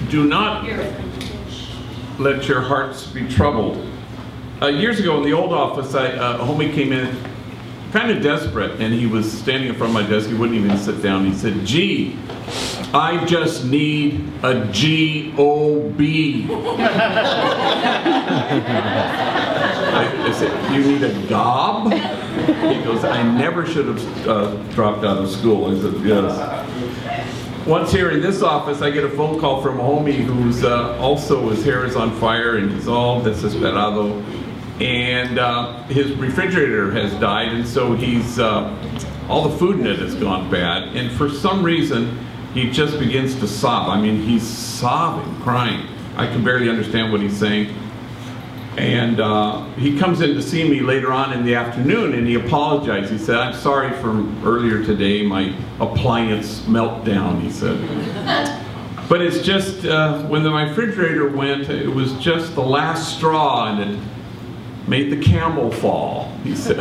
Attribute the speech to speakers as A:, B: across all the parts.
A: Do not let your hearts be troubled. Years ago in the old office, a homie came in kind of desperate, and he was standing in front of my desk. He wouldn't even sit down. He said, "Gee, I just need a G-O-B." I said, "You need a gob?" He goes, "I never should have dropped out of school." I said, "Yes." Once here in this office, I get a phone call from a homie who's also, his hair is on fire and he's all desesperado. And his refrigerator has died, and so he's, all the food in it has gone bad. And for some reason, he just begins to sob. I mean, he's sobbing, crying. I can barely understand what he's saying. And he comes in to see me later on in the afternoon, and he apologized. He said, "I'm sorry for earlier today, my appliance meltdown," he said. "But it's just, when my refrigerator went, it was just the last straw, and it made the camel fall," he said,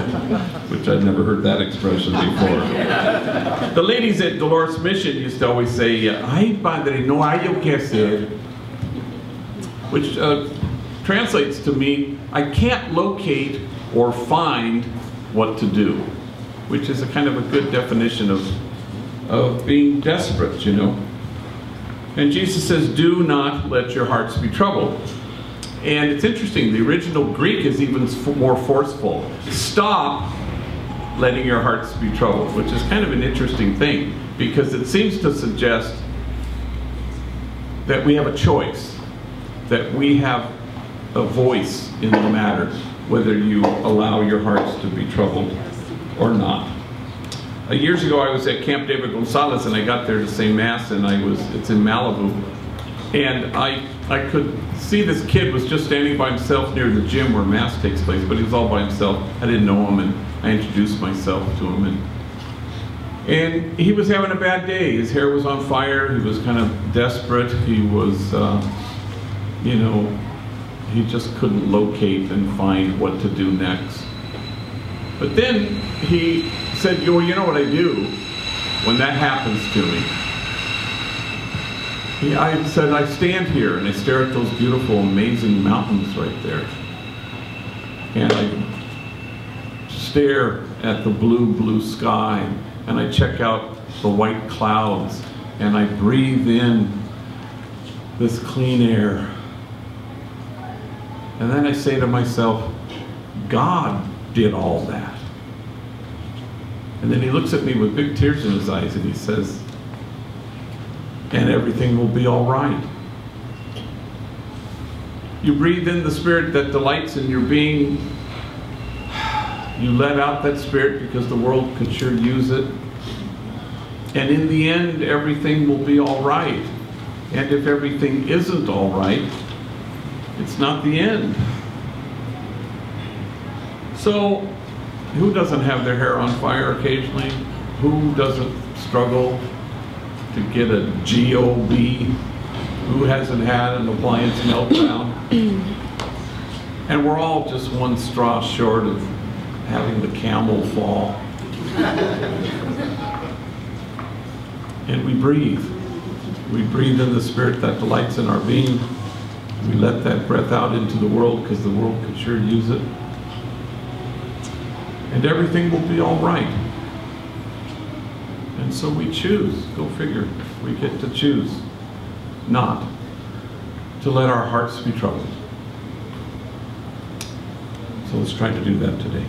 A: which I'd never heard that expression before. The ladies at Dolores Mission used to always say, "Ay, padre, no hallo que hacer," which translates to me, "I can't locate or find what to do," which is a kind of a good definition of being desperate, you know. And Jesus says, "Do not let your hearts be troubled." And it's interesting, the original Greek is even more forceful. Stop letting your hearts be troubled, which is kind of an interesting thing, because it seems to suggest that we have a choice, that we have a voice in the matter, whether you allow your hearts to be troubled or not. Years ago, I was at Camp David Gonzalez, and I got there to say Mass, and it's in Malibu. And I could see this kid was just standing by himself near the gym where Mass takes place, but he was all by himself. I didn't know him, and I introduced myself to him. And he was having a bad day. His hair was on fire. He was kind of desperate. He was, you know, he just couldn't locate and find what to do next. But then he said, "You know what I do when that happens to me?" I said, "I stand here and I stare at those beautiful, amazing mountains right there. And I stare at the blue, blue sky, and I check out the white clouds, and I breathe in this clean air. And then I say to myself, God did all that." And then he looks at me with big tears in his eyes and he says, "And everything will be all right." You breathe in the Spirit that delights in your being. You let out that Spirit because the world could sure use it. And in the end, everything will be all right. And if everything isn't all right, it's not the end. So, who doesn't have their hair on fire occasionally? Who doesn't struggle to get a G-O-B? Who hasn't had an appliance meltdown? And we're all just one straw short of having the camel fall. And we breathe. We breathe in the Spirit that delights in our being. We let that breath out into the world because the world could sure use it. And everything will be all right. And so we choose, go figure, we get to choose not to let our hearts be troubled. So let's try to do that today.